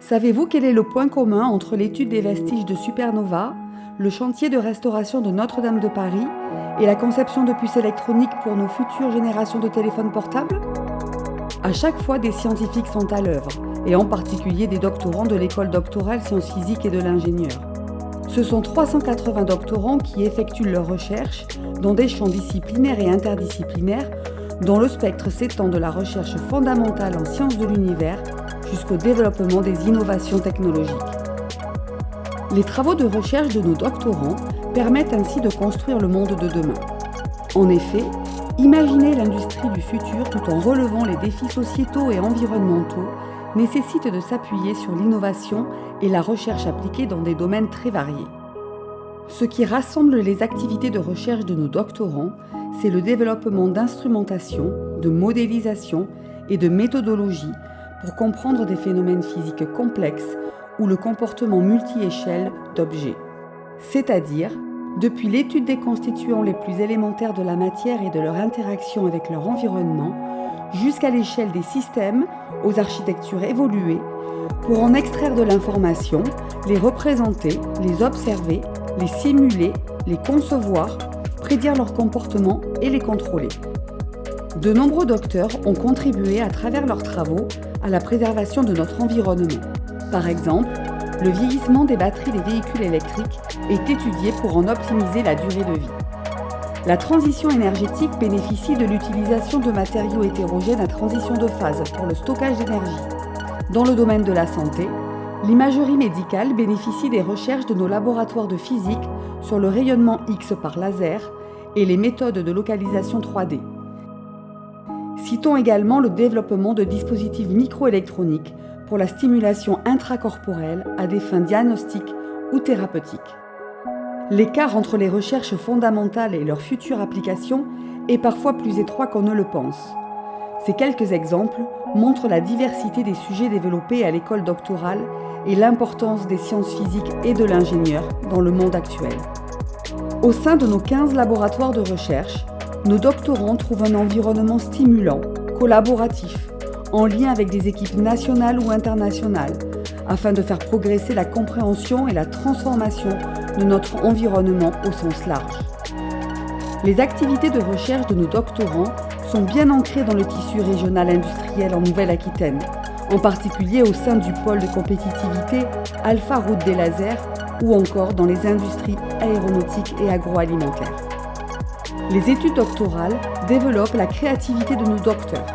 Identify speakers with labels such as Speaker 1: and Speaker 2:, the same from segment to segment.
Speaker 1: Savez-vous quel est le point commun entre l'étude des vestiges de supernova, le chantier de restauration de Notre-Dame de Paris et la conception de puces électroniques pour nos futures générations de téléphones portables? À chaque fois, des scientifiques sont à l'œuvre, et en particulier des doctorants de l'école doctorale sciences physiques et de l'ingénieur. Ce sont 380 doctorants qui effectuent leurs recherches dans des champs disciplinaires et interdisciplinaires dont le spectre s'étend de la recherche fondamentale en sciences de l'univers jusqu'au développement des innovations technologiques. Les travaux de recherche de nos doctorants permettent ainsi de construire le monde de demain. En effet, imaginer l'industrie du futur tout en relevant les défis sociétaux et environnementaux nécessite de s'appuyer sur l'innovation et la recherche appliquée dans des domaines très variés. Ce qui rassemble les activités de recherche de nos doctorants, c'est le développement d'instrumentation, de modélisation et de méthodologie pour comprendre des phénomènes physiques complexes ou le comportement multi-échelle d'objets. C'est-à-dire, depuis l'étude des constituants les plus élémentaires de la matière et de leur interaction avec leur environnement, jusqu'à l'échelle des systèmes aux architectures évoluées, pour en extraire de l'information, les représenter, les observer, les simuler, les concevoir, prédire leur comportement et les contrôler. De nombreux docteurs ont contribué à travers leurs travaux à la préservation de notre environnement. Par exemple, le vieillissement des batteries des véhicules électriques est étudié pour en optimiser la durée de vie. La transition énergétique bénéficie de l'utilisation de matériaux hétérogènes à transition de phase pour le stockage d'énergie. Dans le domaine de la santé, l'imagerie médicale bénéficie des recherches de nos laboratoires de physique sur le rayonnement X par laser et les méthodes de localisation 3D. Citons également le développement de dispositifs microélectroniques pour la stimulation intracorporelle à des fins diagnostiques ou thérapeutiques. L'écart entre les recherches fondamentales et leurs futures applications est parfois plus étroit qu'on ne le pense. Ces quelques exemples montrent la diversité des sujets développés à l'école doctorale et l'importance des sciences physiques et de l'ingénieur dans le monde actuel. Au sein de nos 15 laboratoires de recherche, nos doctorants trouvent un environnement stimulant, collaboratif, en lien avec des équipes nationales ou internationales, afin de faire progresser la compréhension et la transformation de notre environnement au sens large. Les activités de recherche de nos doctorants sont bien ancrées dans le tissu régional industriel en Nouvelle-Aquitaine, en particulier au sein du pôle de compétitivité Alpha Route des Lasers ou encore dans les industries aéronautiques et agroalimentaires. Les études doctorales développent la créativité de nos docteurs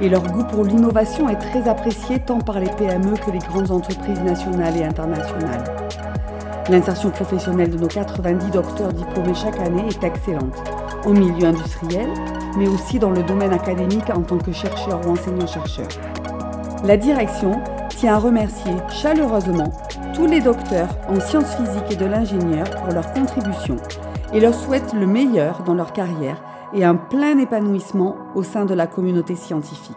Speaker 1: et leur goût pour l'innovation est très apprécié tant par les PME que les grandes entreprises nationales et internationales. L'insertion professionnelle de nos 90 docteurs diplômés chaque année est excellente, en milieu industriel, mais aussi dans le domaine académique en tant que chercheur ou enseignant-chercheur. La direction tient à remercier chaleureusement tous les docteurs en sciences physiques et de l'ingénieur pour leur contribution et leur souhaite le meilleur dans leur carrière et un plein épanouissement au sein de la communauté scientifique.